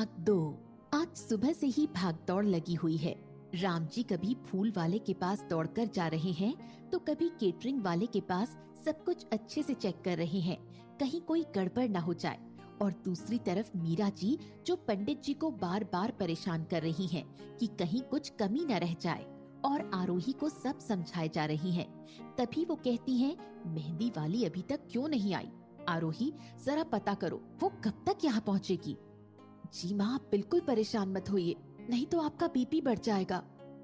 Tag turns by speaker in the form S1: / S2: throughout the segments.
S1: भाग 2। आज सुबह से ही भागदौड़ लगी हुई है। राम जी कभी फूल वाले के पास दौड़कर जा रहे हैं तो कभी केटरिंग वाले के पास सब कुछ अच्छे से चेक कर रहे हैं, कहीं कोई गड़बड़ ना हो जाए। और दूसरी तरफ मीरा जी जो पंडित जी को बार बार परेशान कर रही हैं कि कहीं कुछ कमी न रह जाए, और आरोही को सब समझाए जा रही हैं। तभी वो कहती हैं, मेहंदी वाली अभी तक क्यों नहीं आई? आरोही, जरा पता करो वो कब तक यहाँ पहुँचेगी। जी माँ, आप बिल्कुल परेशान मत होइए, नहीं तो आपका बीपी बढ़ जाएगा।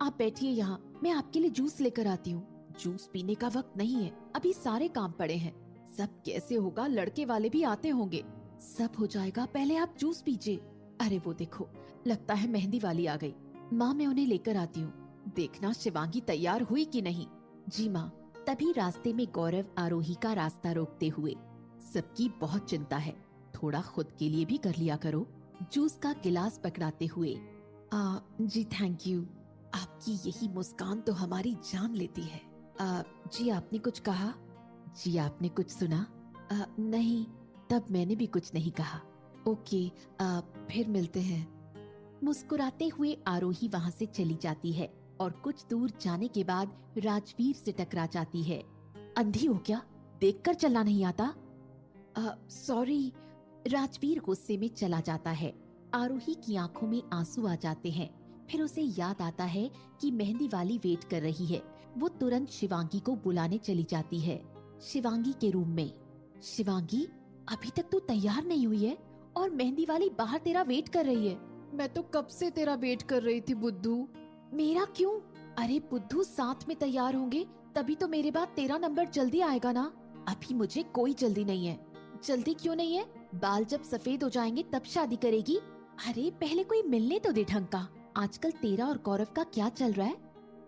S1: आप बैठिए यहाँ, मैं आपके लिए जूस लेकर आती हूँ। जूस पीने का वक्त नहीं है, अभी सारे काम पड़े हैं। सब कैसे होगा, लड़के वाले भी आते होंगे। सब हो जाएगा, पहले आप जूस पीजिए। अरे वो देखो, लगता है मेहंदी वाली आ गई। माँ, मैं उन्हें लेकर आती हूँ। देखना शिवांगी तैयार हुई कि नहीं। जी माँ। तभी रास्ते में गौरव आरोही का रास्ता रोकते हुए, सबकी बहुत चिंता है, थोड़ा खुद के लिए भी कर लिया करो। जूस का गिलास पकड़ाते हुए, जी थैंक यू। आपकी यही मुस्कान तो हमारी जान लेती है। जी आपने कुछ कहा? जी आपने कुछ सुना? नहीं, तब मैंने भी कुछ नहीं कहा। ओके, फिर मिलते हैं। मुस्कुराते हुए आरोही वहाँ से चली जाती है और कुछ दूर जाने के बाद राजवीर से टकरा जाती है। अंधी हो क्या, देखकर चलना नहीं आता? सॉरी। राजवीर गुस्से में चला जाता है। आरोही की आंखों में आंसू आ जाते हैं। फिर उसे याद आता है कि मेहंदी वाली वेट कर रही है। वो तुरंत शिवांगी को बुलाने चली जाती है। शिवांगी के रूम में, शिवांगी अभी तक तू तैयार नहीं हुई है और मेहंदी वाली बाहर तेरा वेट कर रही है। मैं तो कब से तेरा वेट कर रही थी बुद्धू। मेरा क्यों? अरे बुद्धू, साथ में तैयार होंगे तभी तो मेरे बाद तेरा नंबर जल्दी आएगा ना। अभी मुझे कोई जल्दी नहीं है। जल्दी क्यों नहीं है? बाल जब सफेद हो जाएंगे तब शादी करेगी। अरे पहले कोई मिलने तो दे ढंग का। आजकल तेरा और गौरव का क्या चल रहा है?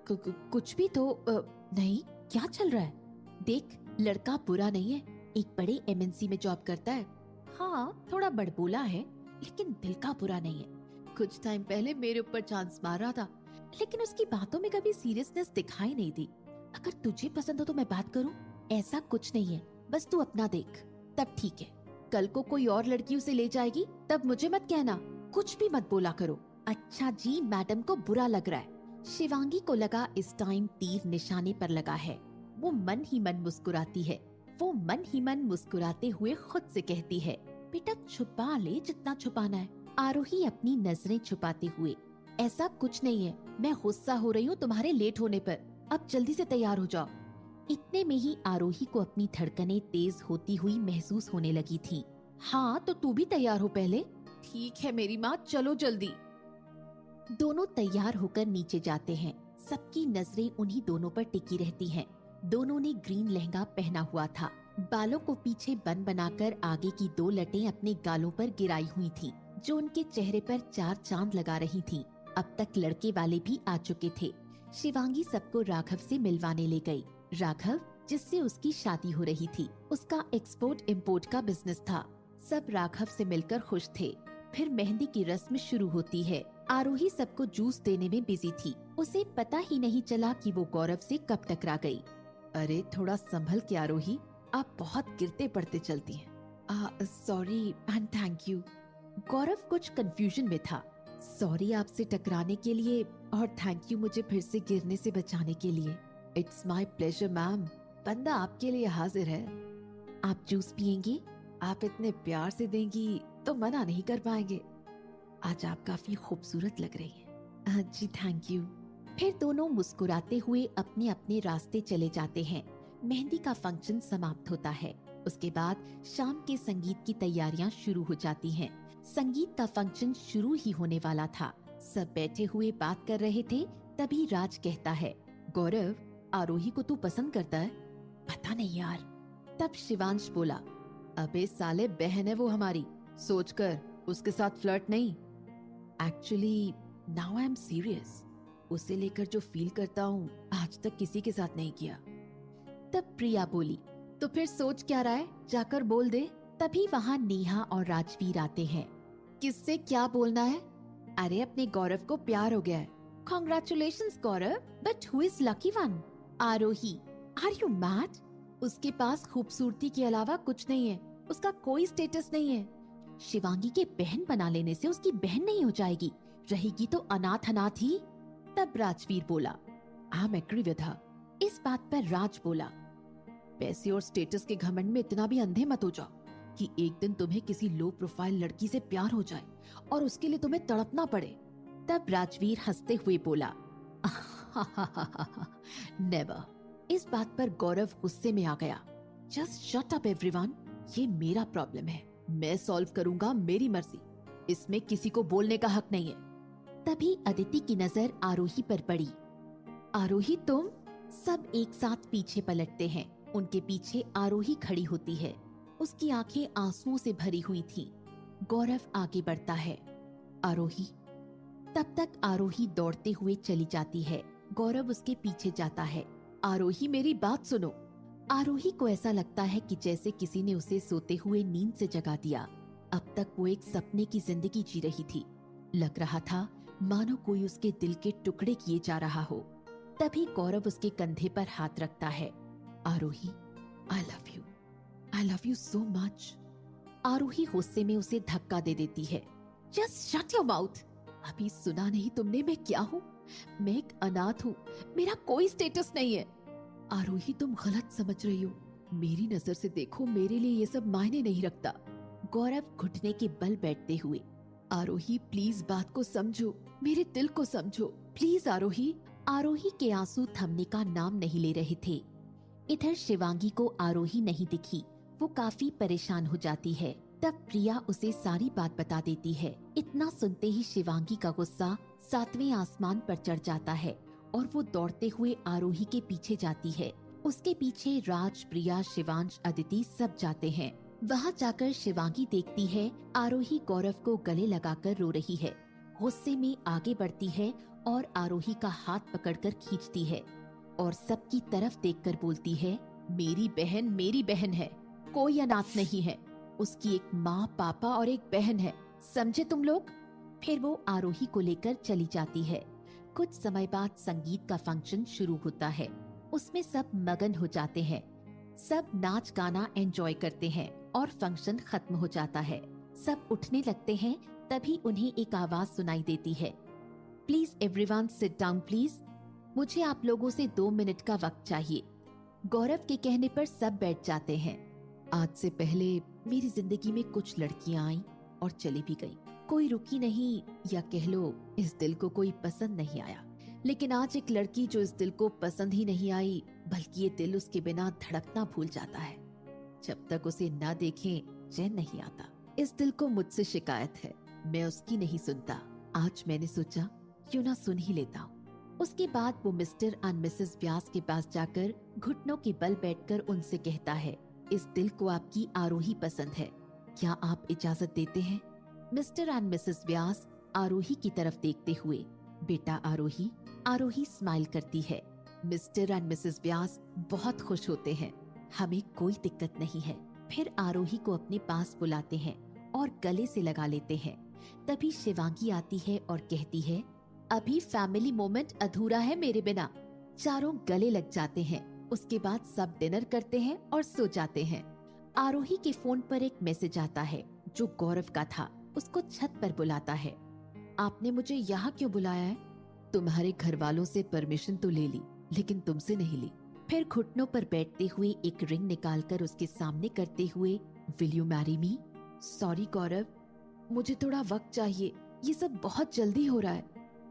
S1: कुछ भी तो नहीं, क्या चल रहा है? देख, लड़का बुरा नहीं है, एक बड़े एमएनसी में जॉब करता है। हाँ, थोड़ा बड़बोला है लेकिन दिल का बुरा नहीं है। कुछ टाइम पहले मेरे ऊपर चांस मार रहा था, लेकिन उसकी बातों में कभी सीरियसनेस दिखाई नहीं दी। अगर तुझे पसंद हो तो मैं बात करूं? ऐसा कुछ नहीं है, बस तू अपना देख, तब ठीक है। कल को कोई और लड़की उसे ले जाएगी तब मुझे मत कहना, कुछ भी मत बोला करो। अच्छा जी, मैडम को बुरा लग रहा है। शिवांगी को लगा इस टाइम तीर निशाने पर लगा है। वो मन ही मन मुस्कुराती है। वो मन ही मन मुस्कुराते हुए खुद से कहती है, बेटा छुपा ले जितना छुपाना है। आरोही अपनी नजरें छुपाते हुए, ऐसा कुछ नहीं है, मैं गुस्सा हो रही हूँ तुम्हारे लेट होने पर। अब जल्दी से तैयार हो जाओ। इतने में ही आरोही को अपनी धड़कनें तेज होती हुई महसूस होने लगी थी। हाँ तो तू भी तैयार हो पहले। ठीक है मेरी माँ, चलो जल्दी। दोनों तैयार होकर नीचे जाते हैं। सबकी नजरें उन्हीं दोनों पर टिकी रहती हैं। दोनों ने ग्रीन लहंगा पहना हुआ था। बालों को पीछे बन बनाकर आगे की 2 लटें अपने गालों पर गिराई हुई थी, जो उनके चेहरे पर 4 चांद लगा रही थी। अब तक लड़के वाले भी आ चुके थे। शिवांगी सबको राघव से मिलवाने ले गई। राघव, जिससे उसकी शादी हो रही थी, उसका एक्सपोर्ट इंपोर्ट का बिजनेस था। सब राघव से मिलकर खुश थे। फिर मेहंदी की रस्म शुरू होती है। आरोही सबको जूस देने में बिजी थी। उसे पता ही नहीं चला कि वो गौरव से कब टकरा गई। अरे थोड़ा संभल के आरोही, आप बहुत गिरते पड़ते चलती हैं। Sorry and thank you. Gaurav कुछ कंफ्यूजन में था। सॉरी आपसे टकराने के लिए और थैंक यू मुझे फिर से गिरने से बचाने के लिए। इट्स माई प्लेजर मैम, बंदा आपके लिए हाजिर है। आप जूस पियेंगी? आप इतने प्यार से देंगी तो मना नहीं कर पाएंगे। आज आप काफी खूबसूरत लग रही हैं। जी थैंक यू। फिर दोनों मुस्कुराते हुए अपने अपने रास्ते चले जाते हैं। मेहंदी का फंक्शन समाप्त होता है। उसके बाद शाम के संगीत की तैयारियां शुरू हो जाती हैं। संगीत का फंक्शन शुरू ही होने वाला था। सब बैठे हुए बात कर रहे थे। तभी राज कहता है, गौरव, आरोही को तू पसंद करता है? पता नहीं यार। तब शिवांश बोला, अबे साले, बहन है वो हमारी, सोचकर उसके साथ फ्लर्ट नहीं। Actually now I am serious, उसे लेकर जो फील करता हूँ आज तक किसी के साथ नहीं किया। तब प्रिया बोली, तो फिर सोच क्या रहा है, जाकर बोल दे। तभी वहाँ नेहा और राजवीर आते हैं। किससे क्या बोलना है? अरे अपने गौरव को प्यार हो गया है। Congratulations Gaurav, but who is lucky one? Aarohi, are you mad? उसके पास खूबसूरती के अलावा कुछ नहीं है, उसका कोई स्टेटस नहीं है। शिवांगी के बहन बना लेने से उसकी बहन नहीं हो जाएगी, रहेगी तो अनाथ अनाथ ही। तब राजवीर बोला, I am agree with her. इस बात पर राज बोला, पैसे और स्टेटस के घमंड में इतना भी अंधे मत हो जाओ कि एक दिन तुम्हें किसी लो प्रोफाइल लड़की से प्यार हो जाए और उसके लिए तुम्हें तड़पना पड़े। तब राजवीर हंसते हुए बोला, नेवर। इस बात पर गौरव गुस्से में आ गया। जस्ट शट अप एवरीवन, ये मेरा प्रॉब्लम है, मैं सॉल्व करूंगा, मेरी मर्जी, इसमें किसी को बोलने का हक नहीं है। तभी अदिति की नजर आरोही पर पड़ी। आरोही तुम? सब एक साथ पीछे पलटते हैं। उनके पीछे आरोही खड़ी होती है। उसकी आंखें आंसुओं से भरी हुई थीं। गौरव आगे बढ़ता है, आरोही। तब तक आरोही दौड़ते हुए चली जाती है। गौरव उसके पीछे जाता है। आरोही मेरी बात सुनो। आरोही को ऐसा लगता है कि जैसे किसी ने उसे सोते हुए नींद से जगा दिया। अब तक वो एक सपने की जिंदगी जी रही थी। लग रहा था मानो कोई उसके दिल के टुकड़े किए जा रहा हो। तभी गौरव उसके कंधे पर हाथ रखता है। Arohi, I love you so much. Arohi गुस्से में उसे धक्का दे देती है। Just shut your mouth. अभी सुना नहीं तुमने मैं क्या हूँ? मैं एक अनाथ हूँ, मेरा कोई स्टेटस नहीं है। आरोही तुम गलत समझ रही हो, मेरी नजर से देखो, मेरे लिए ये सब मायने नहीं रखता। गौरव घुटने के बल बैठते हुए, आरोही प्लीज बात को समझो, मेरे दिल को समझो, प्लीज आरोही। आरोही के आंसू थमने का नाम नहीं ले रहे थे। इधर शिवांगी को आरोही नहीं दिखी। वो काफी परेशान हो जाती है। तब प्रिया उसे सारी बात बता देती है। इतना सुनते ही शिवांगी का गुस्सा 7वें आसमान पर चढ़ जाता है और वो दौड़ते हुए आरोही के पीछे जाती है। उसके पीछे राज, प्रिया, शिवांश, अदिति सब जाते हैं। वहाँ जाकर शिवांगी देखती है आरोही गौरव को गले लगाकर रो रही है। गुस्से में आगे बढ़ती है और आरोही का हाथ पकड़कर खींचती है और सबकी तरफ देखकर बोलती है, मेरी बहन है, कोई अनाथ नहीं है। उसकी एक माँ, पापा और एक बहन है, समझे तुम लोग? फिर वो आरोही को लेकर चली जाती है। कुछ समय बाद संगीत का फंक्शन शुरू होता है। उसमें सब मगन हो जाते हैं। सब नाच गाना एंजॉय करते हैं और फंक्शन खत्म हो जाता है। सब उठने लगते हैं। तभी उन्हें एक आवाज सुनाई देती है, please everyone sit down please. मुझे आप लोगों से 2 मिनट का वक्त चाहिए। गौरव के कहने पर सब बैठ जाते हैं। आज से पहले मेरी जिंदगी में कुछ लड़कियां आईं और चली भी गईं। कोई रुकी नहीं, या कह लो इस दिल को कोई पसंद नहीं आया। लेकिन आज एक लड़की जो इस दिल को पसंद ही नहीं आई, बल्कि ये दिल उसके बिना धड़कना भूल जाता है। जब तक उसे ना देखें चैन नहीं आता। इस दिल को मुझसे शिकायत है, मैं उसकी नहीं सुनता। आज मैंने सोचा क्यों ना सुन ही लेता हूँ। उसके बाद वो मिस्टर एंड मिसेस व्यास के पास जाकर घुटनों के बल बैठकर उनसे कहता है, इस दिल को आपकी आरोही पसंद है, क्या आप इजाजत देते हैं? मिस्टर एंड मिसेस व्यास आरोही की तरफ देखते हुए, बेटा आरोही। आरोही स्माइल करती है। मिस्टर एंड मिसेस व्यास बहुत खुश होते हैं। हमें कोई दिक्कत नहीं है। फिर आरोही को अपने पास बुलाते हैं और गले से लगा लेते हैं। तभी शिवांगी आती है और कहती है, अभी फैमिली मोमेंट अधूरा है मेरे बिना। चारों गले लग जाते हैं। उसके बाद सब डिनर करते हैं और सो जाते हैं। आरोही के फोन पर एक मैसेज आता है जो गौरव का था। उसको छत पर बुलाता है, आपने मुझे यहाँ क्यों बुलाया है? तुम्हारे घर वालों से परमिशन तो ले ली, लेकिन तुमसे नहीं ली। फिर घुटनों पर बैठते हुए एक रिंग निकालकर उसके सामने करते हुए, will you marry me? Sorry Gaurav, मुझे थोड़ा वक्त चाहिए, ये सब बहुत जल्दी हो रहा है।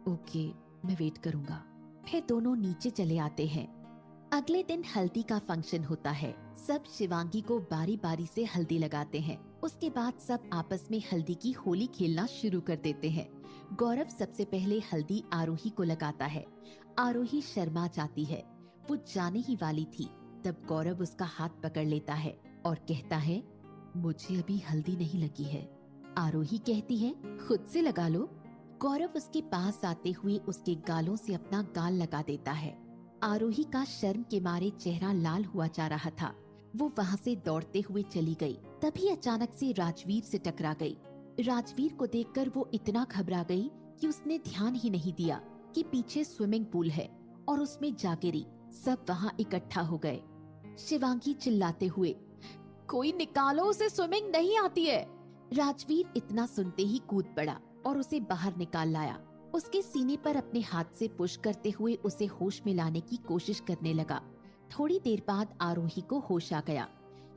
S1: ओके, मैं वेट करूंगा। फिर दोनों नीचे चले आते हैं। अगले दिन हल्दी का फंक्शन होता है। सब शिवांगी को बारी बारी से हल्दी लगाते हैं। उसके बाद सब आपस में हल्दी की होली खेलना शुरू कर देते हैं। गौरव सबसे पहले हल्दी आरोही को लगाता है। आरोही शर्मा जाती है। वो जाने ही वाली थी, तब गौरव उसका हाथ पकड़ लेता है और कहता है, मुझे अभी हल्दी नहीं लगी है। आरोही कहती है, खुद से लगा लो। गौरव उसके पास आते हुए उसके गालों से अपना गाल लगा देता है। आरोही का शर्म के मारे चेहरा लाल हुआ जा रहा था। वो वहाँ से दौड़ते हुए चली गई। तभी अचानक से राजवीर से टकरा गई। राजवीर को देखकर वो इतना घबरा गई कि उसने ध्यान ही नहीं दिया कि पीछे स्विमिंग पूल है और उसमें जा गिरी। सब वहाँ इकट्ठा हो गए। शिवांगी चिल्लाते हुए, कोई निकालो उसे, स्विमिंग नहीं आती है। राजवीर इतना सुनते ही कूद पड़ा और उसे बाहर निकाल लाया। उसके सीने पर अपने हाथ से पुश करते हुए उसे होश में लाने की कोशिश करने लगा। थोड़ी देर बाद आरोही को होश आ गया।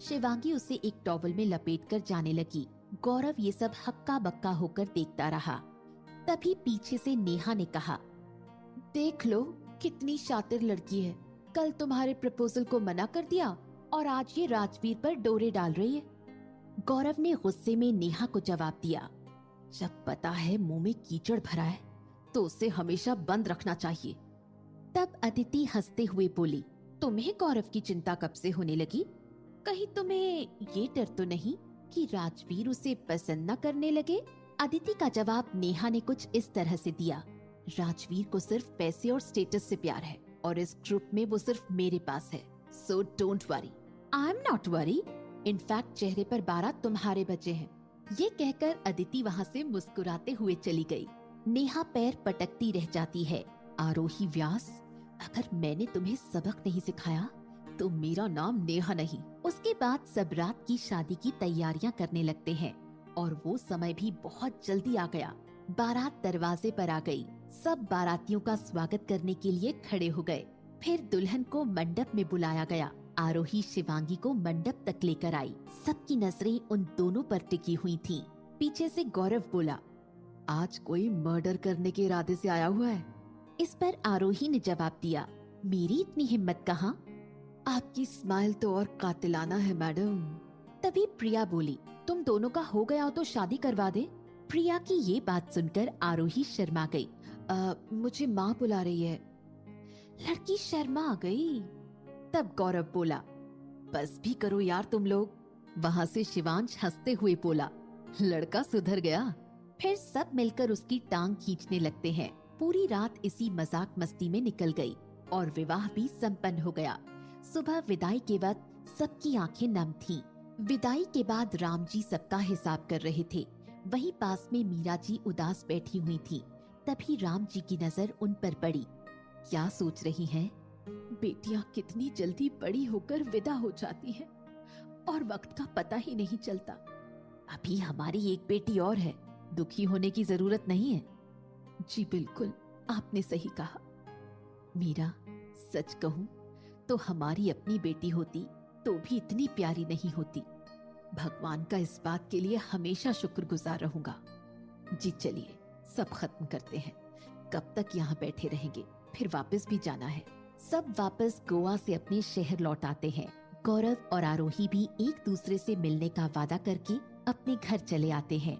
S1: शिवांगी उसे एक टॉवल में लपेटकर जाने लगी। गौरव ये सब हक्का बक्का होकर देखता रहा। तभी पीछे से नेहा ने कहा, देख लो कितनी शातिर लड़की है। कल तुम्हारे प्रपोजल को मना कर दिया और आज ये राजवीर पर डोरे डाल रही है। गौरव ने गुस्से में नेहा को जवाब दिया, जब पता है मुंह में कीचड़ भरा है तो उसे हमेशा बंद रखना चाहिए। तब अदिति हंसते हुए बोली, तुम्हें गौरव की चिंता कब से होने लगी? कहीं तुम्हें ये डर तो नहीं कि राजवीर उसे पसंद न करने लगे? अदिति का जवाब नेहा ने कुछ इस तरह से दिया, राजवीर को सिर्फ पैसे और स्टेटस से प्यार है और इस ग्रुप में वो सिर्फ मेरे पास है। So don't worry. I am not worry. In fact चेहरे पर 12 तुम्हारे बचे हैं। ये कहकर अदिति वहाँ से मुस्कुराते हुए चली गई। नेहा पैर पटकती रह जाती है। आरोही व्यास, अगर मैंने तुम्हें सबक नहीं सिखाया तो मेरा नाम नेहा नहीं। उसके बाद सब रात की शादी की तैयारियां करने लगते हैं और वो समय भी बहुत जल्दी आ गया। बारात दरवाजे पर आ गई। सब बारातियों का स्वागत करने के लिए खड़े हो गए। फिर दुल्हन को मंडप में बुलाया गया। आरोही शिवांगी को मंडप तक लेकर आई। सबकी नजरें उन दोनों पर टिकी हुई थीं। पीछे से गौरव बोला, आज कोई मर्डर करने के इरादे से आया हुआ है। इस पर आरोही ने जवाब दिया, मेरी इतनी हिम्मत कहाँ? आपकी स्माइल तो और कातिलाना है मैडम। तभी प्रिया बोली, तुम दोनों का हो गया हो तो शादी करवा दे। प्रिया की ये बात सुनकर आरोही शर्मा गई। मुझे माँ बुला रही है। लड़की शर्मा गई। तब गौरव बोला, बस भी करो यार तुम लोग। वहाँ से शिवांश हंसते हुए बोला, लड़का सुधर गया। फिर सब मिलकर उसकी टांग खींचने लगते हैं। पूरी रात इसी मजाक मस्ती में निकल गई और विवाह भी संपन्न हो गया। सुबह विदाई के वक्त सबकी आंखें नम थीं। विदाई के बाद राम जी सबका हिसाब कर रहे थे। वहीं पास में मीरा जी उदास बैठी हुई थी। तभी राम जी की नजर उन पर पड़ी। क्या सोच रही हैं? बेटियां कितनी जल्दी बड़ी होकर विदा हो जाती हैं और वक्त का पता ही नहीं चलता। अभी हमारी एक बेटी और है, दुखी होने की जरूरत नहीं है। जी बिल्कुल, आपने सही कहा। मीरा, सच कहूं तो हमारी अपनी बेटी होती तो भी इतनी प्यारी नहीं होती। भगवान का इस बात के लिए हमेशा शुक्रगुजार रहूंगा। जी चलिए, सब खत्म करते हैं। कब तक यहाँ बैठे रहेंगे? फिर वापस भी जाना है। सब वापस गोवा से अपने शहर लौट आते हैं। गौरव और आरोही भी एक दूसरे से मिलने का वादा करके अपने घर चले आते हैं।